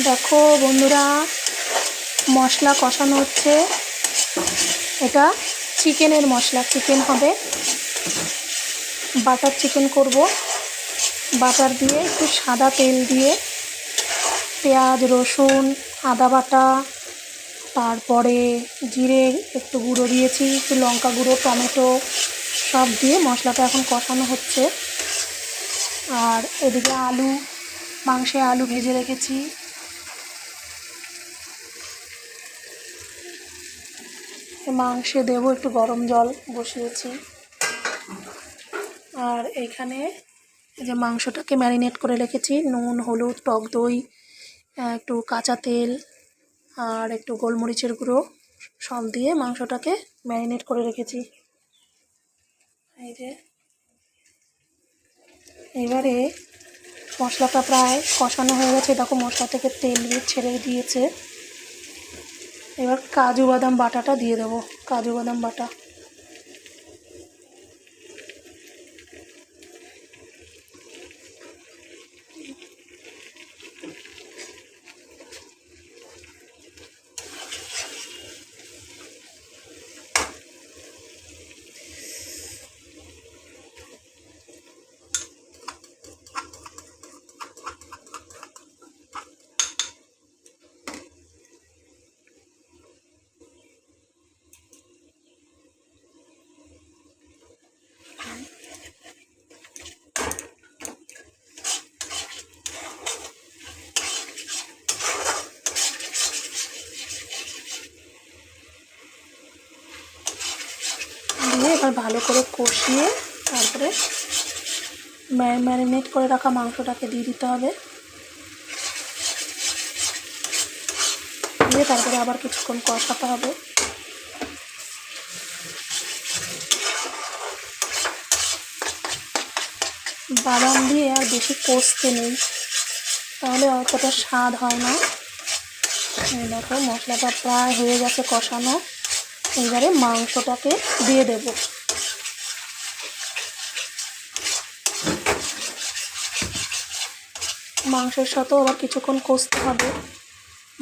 দেখো বন্ধুরা, মশলা কষানো হচ্ছে। এটা চিকেনের মশলা, চিকেন হবে, বাটার চিকেন করব। বাটার দিয়ে একটু সাদা তেল দিয়ে পেঁয়াজ, রসুন, আদা বাটা, তারপরে জিরে একটু গুঁড়ো দিয়েছি, একটু লঙ্কা গুঁড়ো, টমেটো সব দিয়ে মশলাটা এখন কষানো হচ্ছে। আর এদিকে মাংসে আলু ভেজে রেখেছি। মাংসে দেবো একটু গরম জল বসিয়েছি। আর এইখানে যে মাংসটাকে ম্যারিনেট করে রেখেছি, নুন, হলুদ, টক দই, একটু কাঁচা তেল আর একটু গোলমরিচের গুঁড়ো সব দিয়ে মাংসটাকে ম্যারিনেট করে রেখেছি। এই যে এবারে মশলাটা প্রায় কষানো হয়ে গেছে। দেখো মশলা থেকে তেল ছেড়ে দিয়েছে। এবার কাজু বাদাম বাটাটা দিয়ে দেবো, কাজু বাদাম বাটা। দিয়ে এবার ভালো করে কষিয়ে তারপরে ম্যারিনেট করে রাখা মাংসটাকে দিয়ে দিতে হবে। দিয়ে তারপরে আবার কিছুক্ষণ কষাতে হবে। বাদাম দিয়ে আর বেশি কষতে নেই, তাহলে অতটা স্বাদ হয় না। দেখো মশলাটা প্রায় হয়ে গেছে কষানো। এবারে মাংসটাকে দিয়ে দেব। মাংসের সাথেও আবার কিছুক্ষণ কষতে হবে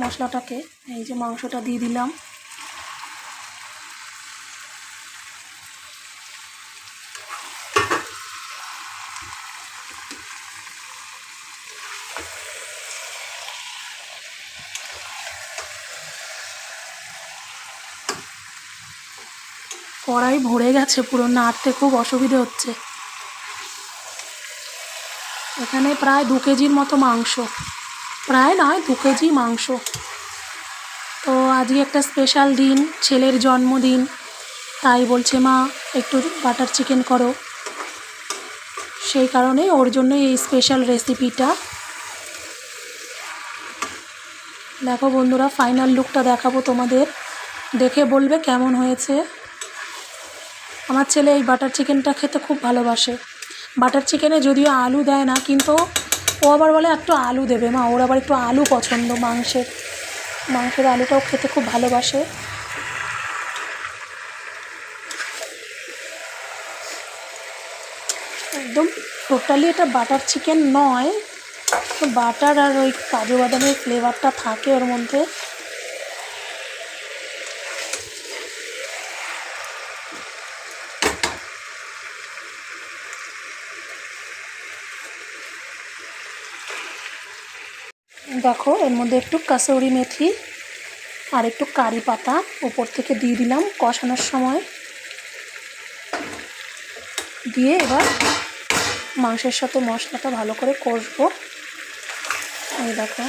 মশলাটাকে। এই যে মাংসটা দিয়ে দিলাম। কড়াই ভরে গেছে পুরো, নাড়তে খুব অসুবিধে হচ্ছে। এখানে প্রায় 2 কেজির মতো মাংস, প্রায় নয় 2 কেজি মাংস। তো আজকে একটা স্পেশাল দিন, ছেলের জন্মদিন, তাই বলছে মা একটু বাটার চিকেন করো। সেই কারণে ওর জন্য এই স্পেশাল রেসিপিটা। দেখো বন্ধুরা, ফাইনাল লুকটা দেখাবো তোমাদের, দেখে বলবে কেমন হয়েছে। আমার ছেলে এই বাটার চিকেনটা খেতে খুব ভালোবাসে। বাটার চিকেনে যদিও আলু দেয় না, কিন্তু ও আবার বলে একটু আলু দেবে মা, ওর আবার একটু আলু পছন্দ, মাংসের আলুটাও খেতে খুব ভালোবাসে। একদম টোটালি এটা বাটার চিকেন নয়, বাটার আর ওই কাজু বাদামের ফ্লেভারটা থাকে ওর মধ্যে। দেখো এর মধ্যে একটু কাসুরি মেথি আর একটু কারি পাতা উপর থেকে দিয়ে দিলাম কষানোর সময়। দিয়ে এবার মাংসের সাথে মশলাটা ভালো করে কষবো। এই দেখো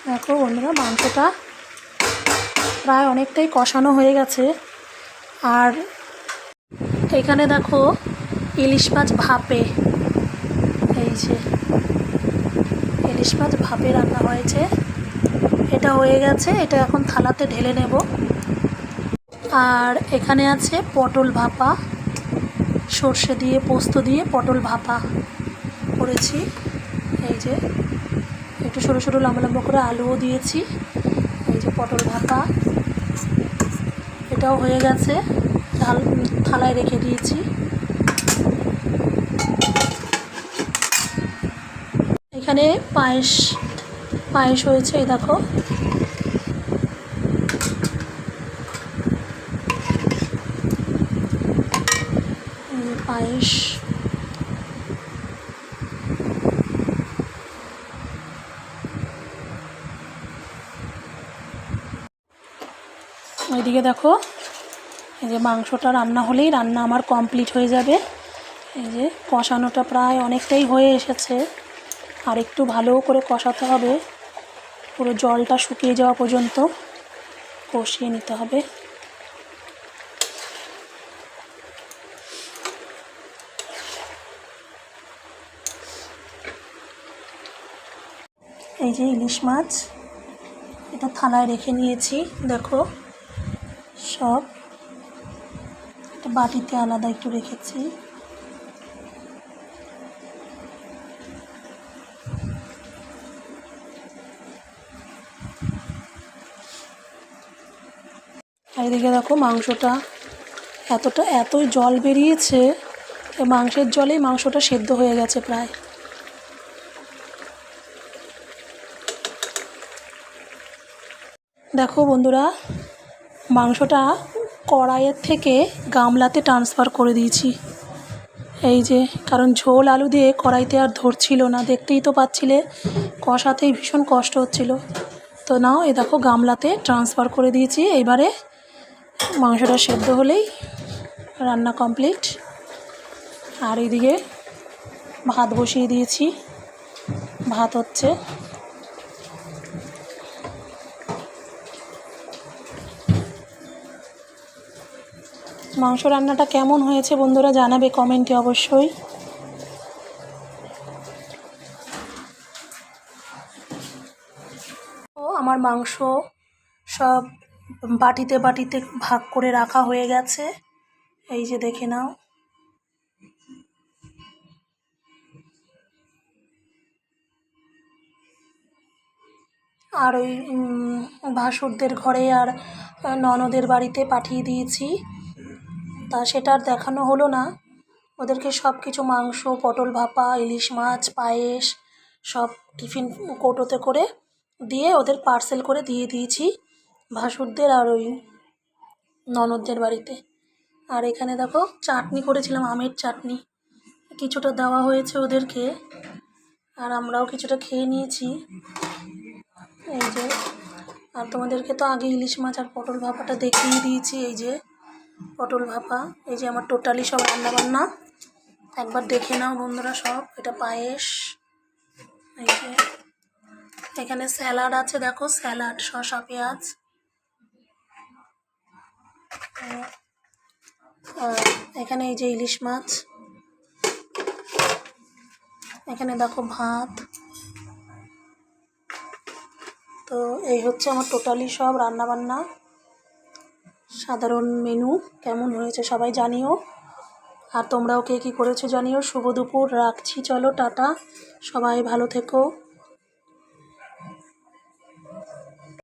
দেখো বন্ধুরা, মাংসটা প্রায় অনেকটাই কষানো হয়ে গেছে। আর এখানে দেখো ইলিশ মাছ ভাপে, এই যে ইলিশ মাছ ভাপে রান্না হয়েছে, এটা হয়ে গেছে। এটা এখন থালাতে ঢেলে নেব। আর এখানে আছে পটল ভাপা, সর্ষে দিয়ে পোস্ত দিয়ে পটল ভাপা করেছি। এই যে একটু ছোটো ছোটো লম্বা লম্বা করে আলুও দিয়েছি। এই যে পটল ভাপা, এটাও হয়ে গেছে, থালায় রেখে দিয়েছি। এখানে পায়েস হয়েছে, এই দেখো। পায়েস, ওইদিকে দেখো এই যে মাংসটা রান্না হলেই রান্না আমার কমপ্লিট হয়ে যাবে। এই যে কষানোটা প্রায় অনেকটাই হয়ে এসেছে, আর একটু ভালো করে কষাতে হবে, পুরো জলটা শুকিয়ে যাওয়া পর্যন্ত কষিয়ে নিতে হবে। এই যে ইলিশ মাছ, এটা থালায় রেখে নিয়েছি, দেখো সব একটা বাটিতে আলাদা একটু রেখেছি। আর এদিকে দেখো মাংসটা এতই জল বেরিয়েছে, মাংসের জলেই মাংসটা সেদ্ধ হয়ে গেছে প্রায়। দেখো বন্ধুরা, মাংসটা কড়াইয়ের থেকে গামলাতে ট্রান্সফার করে দিয়েছি। এই যে, কারণ ঝোল আলু দিয়ে কড়াইতে আর ধরছিল না, দেখতেই তো পাচ্ছিলে, কষাতেই ভীষণ কষ্ট হচ্ছিল। তো নাও, এই দেখো গামলাতে ট্রান্সফার করে দিয়েছি। এবারে মাংসটা সেদ্ধ হলেই রান্না কমপ্লিট। আর এইদিকে ভাত বসিয়ে দিয়েছি, ভাত হচ্ছে। মাংস রান্নাটা কেমন হয়েছে বন্ধুরা জানাবে কমেন্টে অবশ্যই। আমার মাংস সব বাটিতে বাটিতে ভাগ করে রাখা হয়ে গেছে, এই যে দেখে নাও। আর ওই ভাসুরদের ঘরে আর ননদের বাড়িতে পাঠিয়ে দিয়েছি, তা সেটা আর দেখানো হলো না। ওদেরকে সব কিছু মাংস, পটল ভাপা, ইলিশ মাছ, পায়েস সব টিফিন কৌটোতে করে দিয়ে ওদের পার্সেল করে দিয়ে দিয়েছি ভাসুরদের আর ওই ননদদের বাড়িতে। আর এখানে দেখো চাটনি করেছিলাম, আমের চাটনি, কিছুটা দেওয়া হয়েছে ওদেরকে, আর আমরাও কিছুটা খেয়ে নিয়েছি। এই যে, আর তোমাদেরকে তো আগে ইলিশ মাছ আর পটল ভাপাটা দেখিয়ে দিয়েছি। এই যে পটল ভাপা, এই যে আমার টোটালি সব রান্নাবান্না একবার দেখে নাও বন্ধুরা সব। এটা পায়েস, এই যে এখানে স্যালাড আছে, দেখো স্যালাড, শসা পেঁয়াজ। এখানে এই যে ইলিশ মাছ, এখানে দেখো ভাত। তো এই হচ্ছে আমার টোটালি সব রান্নাবান্না, সাধারণ মেনু। কেমন হয়েছে সবাই জানিও, আর তোমরাও কে কী করেছো জানিও। শুভ দুপুর, রাখছি, চলো টাটা, সবাই ভালো থেকো।